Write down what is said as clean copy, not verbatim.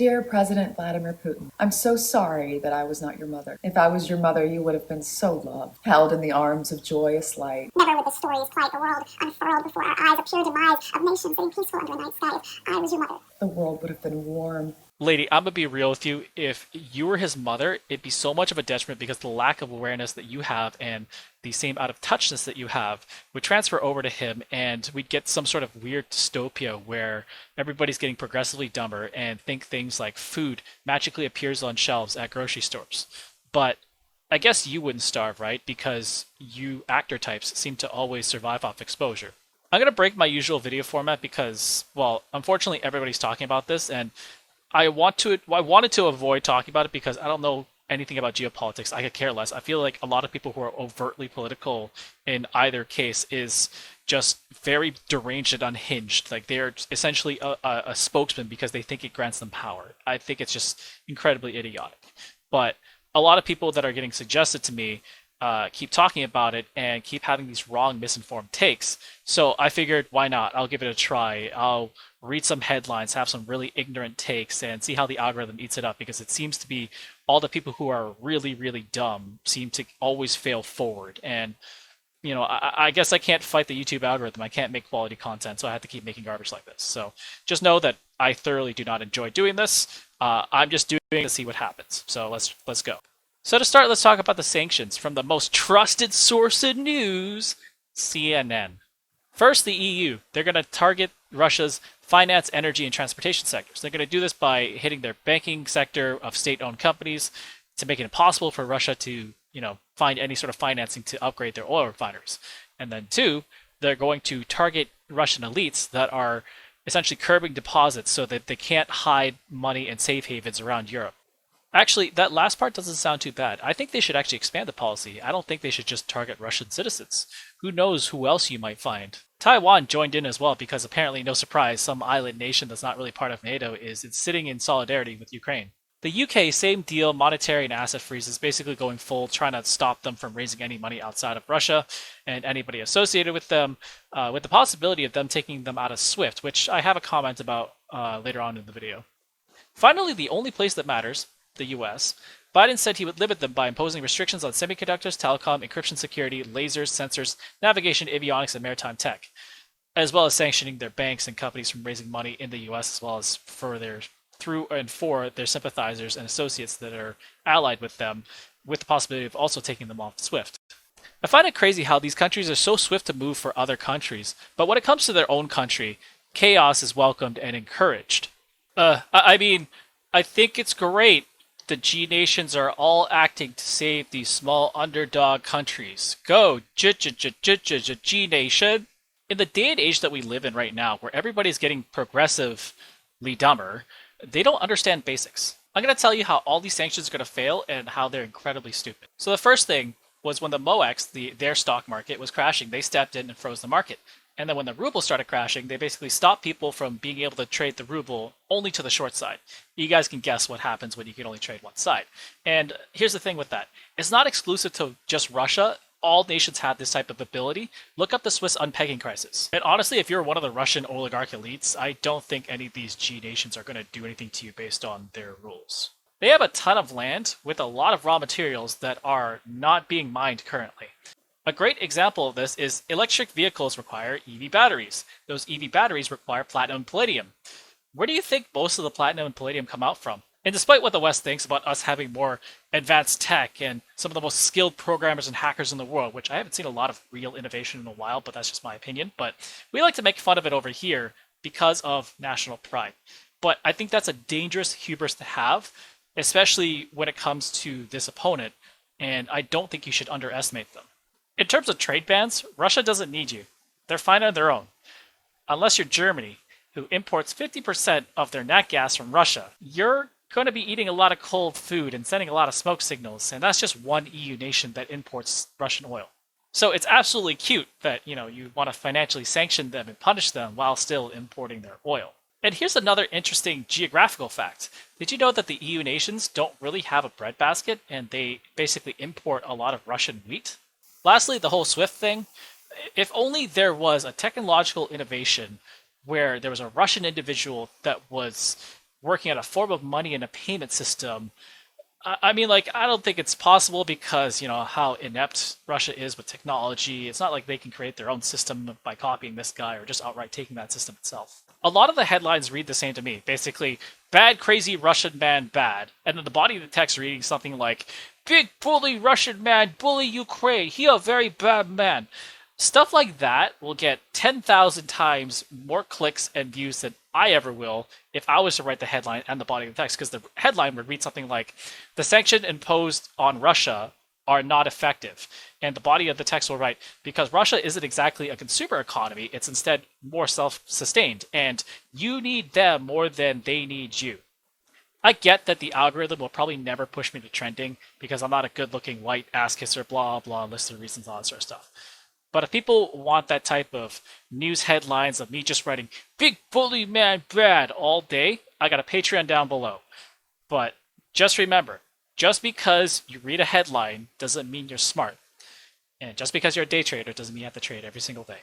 Dear President Vladimir Putin, I'm so sorry that I was not your mother. If I was your mother, you would have been so loved, held in the arms of joyous light. Never would the stories plight the world unfurled before our eyes, a pure demise of nations sitting peaceful under a night sky. If I was your mother, the world would have been warm. Lady, I'm gonna be real with you. If you were his mother, it'd be so much of a detriment because the lack of awareness that you have and the same out of touchness that you have would transfer over to him, and we'd get some sort of weird dystopia where everybody's getting progressively dumber and think things like food magically appears on shelves at grocery stores. But I guess you wouldn't starve, right? Because you actor types seem to always survive off exposure. I'm gonna break my usual video format because, well, unfortunately everybody's talking about this, and I wanted to avoid talking about it because I don't know anything about geopolitics. I could care less. I feel like a lot of people who are overtly political in either case is just very deranged and unhinged. Like they're essentially a spokesman because they think it grants them power. I think it's just incredibly idiotic. But a lot of people that are getting suggested to me keep talking about it and keep having these wrong, misinformed takes. So I figured, why not? I'll give it a try. I'll read some headlines, have some really ignorant takes, and see how the algorithm eats it up, because it seems to be all the people who are really, really dumb seem to always fail forward. And, you know, I guess I can't fight the YouTube algorithm. I can't make quality content, so I have to keep making garbage like this. So just know that I thoroughly do not enjoy doing this. I'm just doing it to see what happens. So let's go. So to start, let's talk about the sanctions from the most trusted source in news, CNN. First, the EU. They're going to target Russia's finance, energy, and transportation sectors. They're going to do this by hitting their banking sector of state-owned companies to make it impossible for Russia to, find any sort of financing to upgrade their oil refineries. And then two, they're going to target Russian elites that are essentially curbing deposits so that they can't hide money in safe havens around Europe. Actually, that last part doesn't sound too bad. I think they should actually expand the policy. I don't think they should just target Russian citizens. Who knows who else you might find. Taiwan joined in as well because apparently, no surprise, some island nation that's not really part of NATO is sitting in solidarity with Ukraine. The UK, same deal, monetary and asset freezes, basically going full, trying to stop them from raising any money outside of Russia and anybody associated with them, with the possibility of them taking them out of SWIFT, which I have a comment about later on in the video. Finally, the only place that matters, the US. Biden said he would limit them by imposing restrictions on semiconductors, telecom, encryption security, lasers, sensors, navigation, avionics, and maritime tech, as well as sanctioning their banks and companies from raising money in the US, as well as for their sympathizers and associates that are allied with them, with the possibility of also taking them off SWIFT. I find it crazy how these countries are so swift to move for other countries, but when it comes to their own country, chaos is welcomed and encouraged. I think it's great. The G nations are all acting to save these small underdog countries. Go, G nation! In the day and age that we live in right now, where everybody's getting progressively dumber, they don't understand basics. I'm going to tell you how all these sanctions are going to fail and how they're incredibly stupid. So the first thing was when the MOEX, their stock market, was crashing, they stepped in and froze the market. And then when the ruble started crashing, they basically stopped people from being able to trade the ruble only to the short side. You guys can guess what happens when you can only trade one side. And here's the thing with that. It's not exclusive to just Russia. All nations have this type of ability. Look up the Swiss unpegging crisis. And honestly, if you're one of the Russian oligarch elites, I don't think any of these G nations are going to do anything to you based on their rules. They have a ton of land with a lot of raw materials that are not being mined currently. A great example of this is electric vehicles require EV batteries. Those EV batteries require platinum and palladium. Where do you think most of the platinum and palladium come out from? And despite what the West thinks about us having more advanced tech and some of the most skilled programmers and hackers in the world, which I haven't seen a lot of real innovation in a while, but that's just my opinion, but we like to make fun of it over here because of national pride. But I think that's a dangerous hubris to have, especially when it comes to this opponent, and I don't think you should underestimate them. In terms of trade bans, Russia doesn't need you. They're fine on their own. Unless you're Germany, who imports 50% of their nat gas from Russia. You're going to be eating a lot of cold food and sending a lot of smoke signals, and that's just one EU nation that imports Russian oil. So it's absolutely cute that, you want to financially sanction them and punish them while still importing their oil. And here's another interesting geographical fact. Did you know that the EU nations don't really have a breadbasket, and they basically import a lot of Russian wheat? Lastly, the whole SWIFT thing. If only there was a technological innovation where there was a Russian individual that was working at a form of money and a payment system. I mean, like, I don't think it's possible because, how inept Russia is with technology. It's not like they can create their own system by copying this guy or just outright taking that system itself. A lot of the headlines read the same to me. Basically, bad, crazy Russian man, bad. And then the body of the text reading something like, big bully Russian man, bully Ukraine, he a very bad man. Stuff like that will get 10,000 times more clicks and views than I ever will if I was to write the headline and the body of the text, because the headline would read something like, the sanctions imposed on Russia are not effective. And the body of the text will write, because Russia isn't exactly a consumer economy, it's instead more self-sustained, and you need them more than they need you. I get that the algorithm will probably never push me to trending because I'm not a good-looking white ass kisser, blah, blah, list of reasons, all that sort of stuff. But if people want that type of news headlines of me just writing, big bully man bad all day, I got a Patreon down below. But just remember, just because you read a headline doesn't mean you're smart. And just because you're a day trader doesn't mean you have to trade every single day.